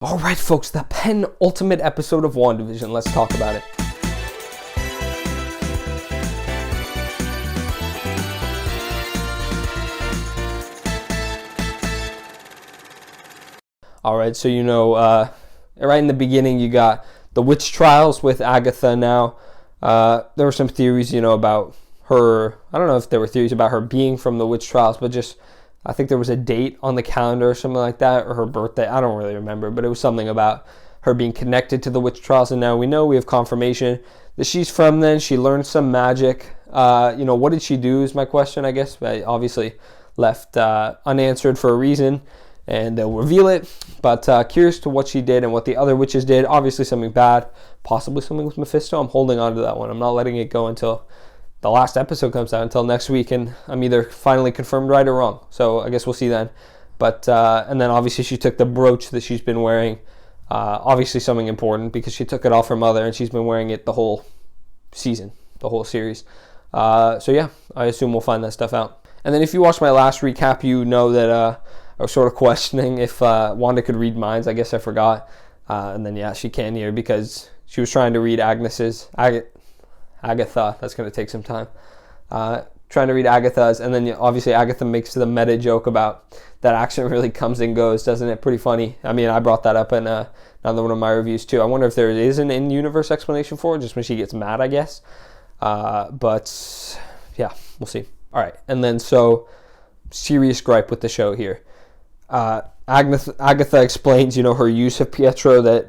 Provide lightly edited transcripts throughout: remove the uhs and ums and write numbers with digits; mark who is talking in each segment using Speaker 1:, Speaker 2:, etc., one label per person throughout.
Speaker 1: All right, folks, the penultimate episode of Wandavision. Let's talk about it. All right, so right in the beginning, you got the witch trials with Agatha now. There were some theories, about her. I don't know if there were theories about her being from the witch trials, but just I think there was a date on the calendar or something like that, or her birthday. I don't really remember, but it was something about her being connected to the witch trials. And now we have confirmation that she's from then. She learned some magic. What did she do is my question, I guess. I obviously left unanswered for a reason, and they'll reveal it. But curious to what she did and what the other witches did. Obviously something bad, possibly something with Mephisto. I'm holding on to that one. I'm not letting it go until the last episode comes out, until next week, and I'm either finally confirmed right or wrong. So I guess we'll see then. But and then obviously she took the brooch that she's been wearing. Obviously something important because she took it off her mother, and she's been wearing it the whole season, the whole series. So yeah, I assume we'll find that stuff out. And then if you watched my last recap, you know that I was sort of questioning if Wanda could read minds. I guess I forgot. And then yeah, she can here because she was trying to read Agatha, that's going to take some time. Trying to read Agatha's, and then obviously Agatha makes the meta joke about that accent really comes and goes, doesn't it? Pretty funny. I mean, I brought that up in another one of my reviews too. I wonder if there is an in-universe explanation for it, just when she gets mad, I guess. But yeah, we'll see. All right, and then so serious gripe with the show here. Agatha explains, her use of Pietro, that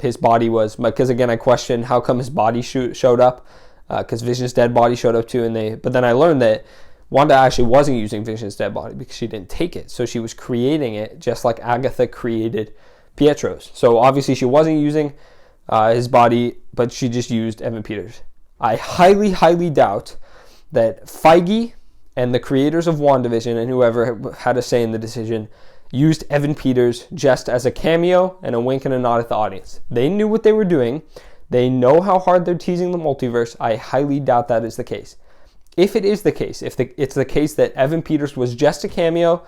Speaker 1: his body was, because again, I questioned how come his body showed up, because Vision's dead body showed up too, but then I learned that Wanda actually wasn't using Vision's dead body because she didn't take it, so she was creating it just like Agatha created Pietro's. So obviously she wasn't using his body, but she just used Evan Peters. I highly, highly doubt that Feige and the creators of WandaVision and whoever had a say in the decision used Evan Peters just as a cameo and a wink and a nod at the audience. They knew what they were doing. They know how hard they're teasing the multiverse. I highly doubt that is the case. If it is the case, it's the case that Evan Peters was just a cameo,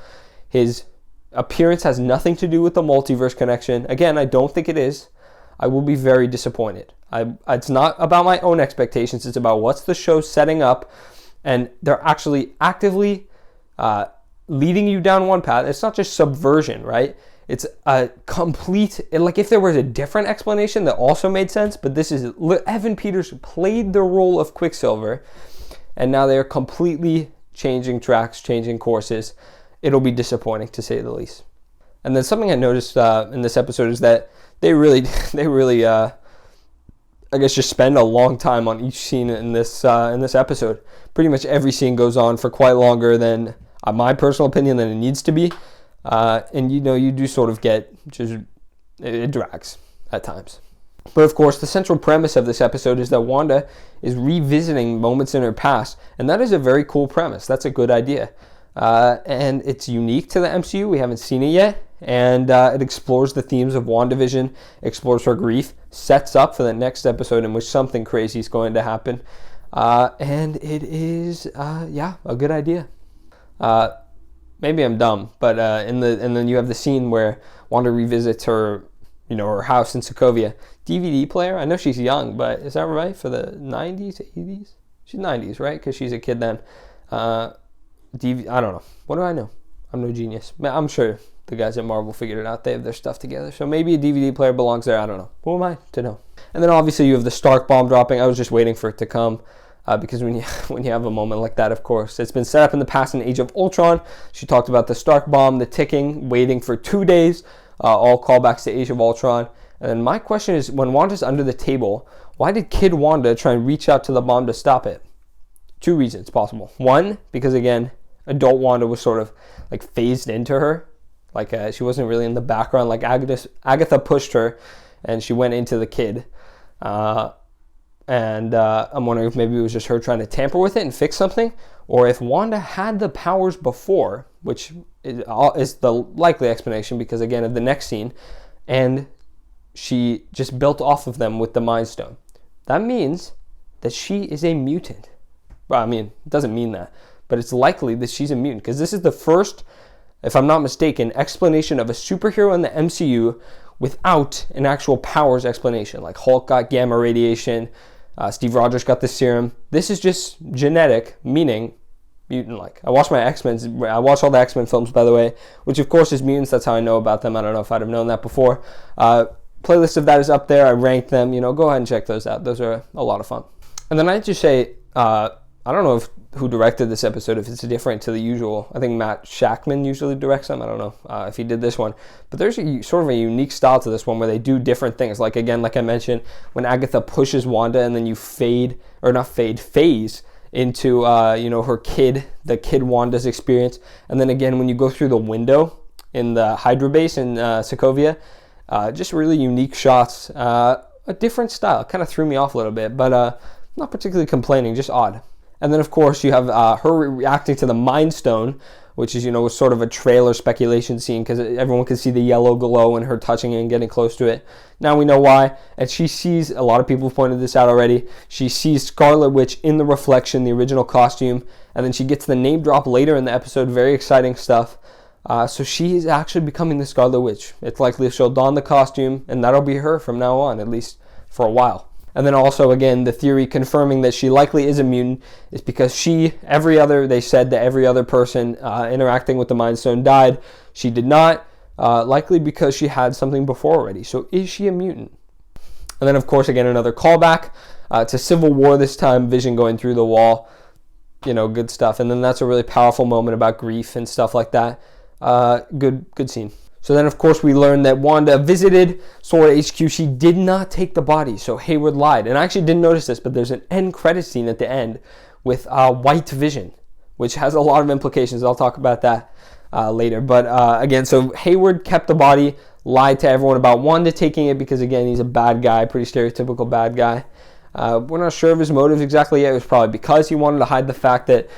Speaker 1: his appearance has nothing to do with the multiverse connection. Again, I don't think it is. I will be very disappointed. It's not about my own expectations. It's about what's the show setting up, and they're actually actively leading you down one path. It's not just subversion, right? It's a complete, like if there was a different explanation that also made sense, but this is, Evan Peters played the role of Quicksilver, and now they're completely changing tracks, changing courses. It'll be disappointing to say the least. And then something I noticed in this episode is that they really, I guess, just spend a long time on each scene in this episode. Pretty much every scene goes on for quite longer than, my personal opinion, than it needs to be. And you do sort of get, it drags at times. But of course, the central premise of this episode is that Wanda is revisiting moments in her past, and that is a very cool premise. That's a good idea. And it's unique to the MCU. We haven't seen it yet. And it explores the themes of WandaVision, explores her grief, sets up for the next episode in which something crazy is going to happen. And it is, a good idea. Maybe I'm dumb, but and then you have the scene where Wanda revisits her, her house in Sokovia. DVD player. I know she's young, but is that right for the 90s, 80s? She's 90s, right? Because she's a kid then. I don't know. What do I know? I'm no genius. I'm sure the guys at Marvel figured it out. They have their stuff together. So maybe a DVD player belongs there. I don't know. Who am I to know? And then obviously you have the Stark bomb dropping. I was just waiting for it to come. Because when you have a moment like that, of course, it's been set up in the past in Age of Ultron. She talked about the Stark bomb, the ticking, waiting for 2 days, all callbacks to Age of Ultron. And then my question is, when Wanda's under the table, why did Kid Wanda try and reach out to the bomb to stop it? 2 reasons possible. One, because again, adult Wanda was sort of like phased into her. Like she wasn't really in the background. Like Agatha pushed her and she went into the kid. And I'm wondering if maybe it was just her trying to tamper with it and fix something, or if Wanda had the powers before, which is the likely explanation because, again, of the next scene, and she just built off of them with the Mind Stone. That means that she is a mutant. Well, I mean, it doesn't mean that, but it's likely that she's a mutant because this is the first if I'm not mistaken, explanation of a superhero in the MCU without an actual powers explanation. Like Hulk got gamma radiation, Steve Rogers got the serum. This is just genetic, meaning mutant-like. I watched all the X-Men films, by the way, which of course is mutants. That's how I know about them. I don't know if I'd have known that before. Playlist of that is up there. I ranked them. Go ahead and check those out. Those are a lot of fun. And then I just say, I don't know who directed this episode, if it's different to the usual. I think Matt Shackman usually directs them. I don't know if he did this one. But there's sort of a unique style to this one where they do different things. Like, again, like I mentioned, when Agatha pushes Wanda and then you phase into, the kid Wanda's experience. And then again, when you go through the window in the Hydra base in Sokovia, just really unique shots. A different style. Kind of threw me off a little bit, but not particularly complaining, just odd. And then, of course, you have her reacting to the Mind Stone, which is, was sort of a trailer speculation scene because everyone could see the yellow glow and her touching it and getting close to it. Now we know why. And she sees, a lot of people have pointed this out already, she sees Scarlet Witch in the reflection, the original costume, and then she gets the name drop later in the episode. Very exciting stuff. So she is actually becoming the Scarlet Witch. It's likely she'll don the costume, and that'll be her from now on, at least for a while. And then also, again, the theory confirming that she likely is a mutant is because they said that every other person interacting with the Mind Stone died. She did not, likely because she had something before already. So is she a mutant? And then, of course, again, another callback to Civil War this time, Vision going through the wall, good stuff. And then that's a really powerful moment about grief and stuff like that. Good scene. So then, of course, we learned that Wanda visited Sword HQ. She did not take the body, so Hayward lied. And I actually didn't notice this, but there's an end credit scene at the end with White Vision, which has a lot of implications. I'll talk about that later. But again, so Hayward kept the body, lied to everyone about Wanda taking it because, again, he's a bad guy, pretty stereotypical bad guy. We're not sure of his motives exactly yet. It was probably because he wanted to hide the fact that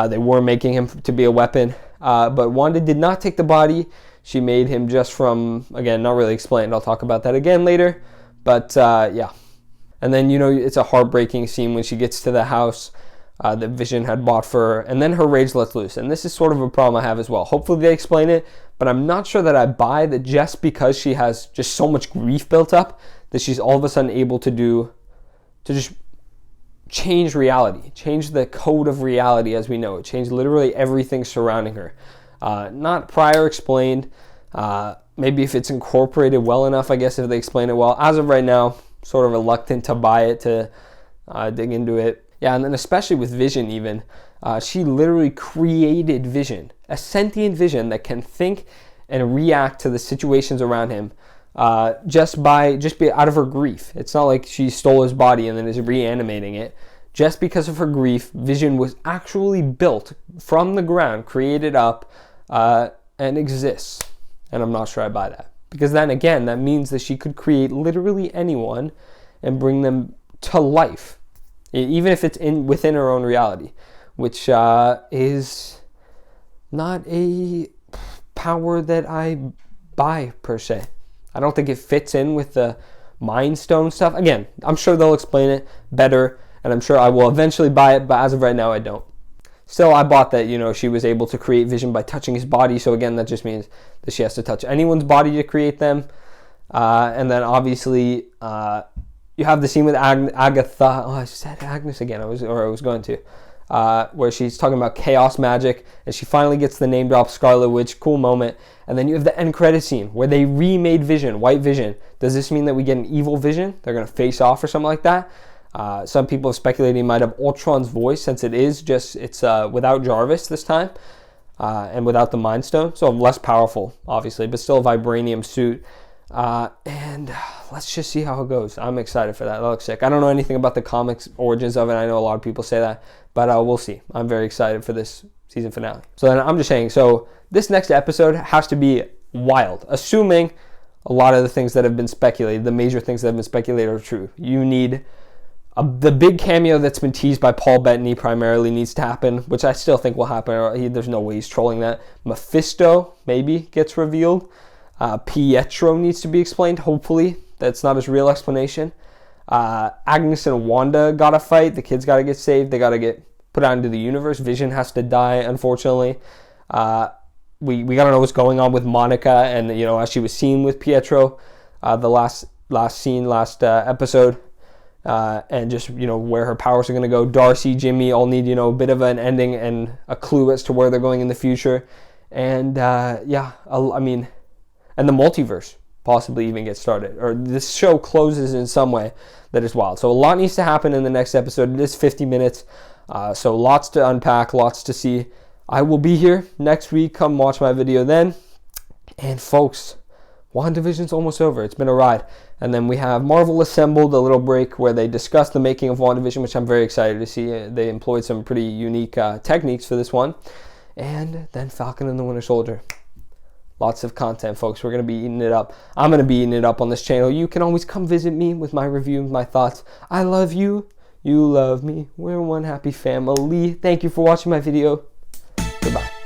Speaker 1: they were making him to be a weapon. But Wanda did not take the body. She made him just from, again, not really explained. I'll talk about that again later. But, yeah. And then, it's a heartbreaking scene when she gets to the house that Vision had bought for her. And then her rage lets loose. And this is sort of a problem I have as well. Hopefully they explain it. But I'm not sure that I buy that just because she has just so much grief built up that she's all of a sudden able to just change reality. Change the code of reality as we know it. Change literally everything surrounding her. Not prior explained. Maybe if it's incorporated well enough, I guess, if they explain it well. As of right now, sort of reluctant to buy it, to dig into it. Yeah, and then especially with Vision even, she literally created Vision, a sentient Vision that can think and react to the situations around him just be out of her grief. It's not like she stole his body and then is reanimating it. Just because of her grief, Vision was actually built from the ground, created up, and exists. And I'm not sure I buy that. Because then again, that means that she could create literally anyone and bring them to life. Even if it's within her own reality. Which is not a power that I buy, per se. I don't think it fits in with the Mind Stone stuff. Again, I'm sure they'll explain it better. And I'm sure I will eventually buy it, but as of right now, I don't. Still, I bought that, she was able to create Vision by touching his body. So again, that just means that she has to touch anyone's body to create them. And then obviously, you have the scene with Agatha. Oh, I said Agnes again. I was going to. Where she's talking about chaos magic, and she finally gets the name drop Scarlet Witch. Cool moment. And then you have the end credit scene where they remade Vision, White Vision. Does this mean that we get an evil Vision? They're going to face off or something like that? Some people have speculated he might have Ultron's voice, since it's without Jarvis this time, and without the Mind Stone, so less powerful, obviously, but still a vibranium suit. And let's just see how it goes. I'm excited for that. That looks sick. I don't know anything about the comics origins of it. I know a lot of people say that, but we'll see. I'm very excited for this season finale. So then I'm just saying, so this next episode has to be wild, assuming a lot of the things that have been speculated, the major things that have been speculated are true. You need the big cameo that's been teased by Paul Bettany primarily needs to happen, which I still think will happen. There's no way he's trolling that. Mephisto maybe gets revealed. Pietro needs to be explained, hopefully. That's not his real explanation. Agnes and Wanda got to fight. The kids got to get saved. They got to get put out into the universe. Vision has to die, unfortunately. we gotta know what's going on with Monica, and you know, as she was seen with Pietro, the last episode, and just, you know, where her powers are gonna go. Darcy, Jimmy all need, you know, a bit of an ending and a clue as to where they're going in the future, and yeah, I mean, and the multiverse possibly even get started, or this show closes in some way that is wild. So a lot needs to happen in the next episode. It is 50 minutes, so lots to unpack, lots to see. I will be here next week. Come watch my video then. And folks, WandaVision's almost over. It's been a ride. And then we have Marvel Assembled, a little break where they discuss the making of WandaVision, which I'm very excited to see. They employed some pretty unique techniques for this one. And then Falcon and the Winter Soldier. Lots of content, folks. We're going to be eating it up. I'm going to be eating it up on this channel. You can always come visit me with my review, my thoughts. I love you. You love me. We're one happy family. Thank you for watching my video. Goodbye.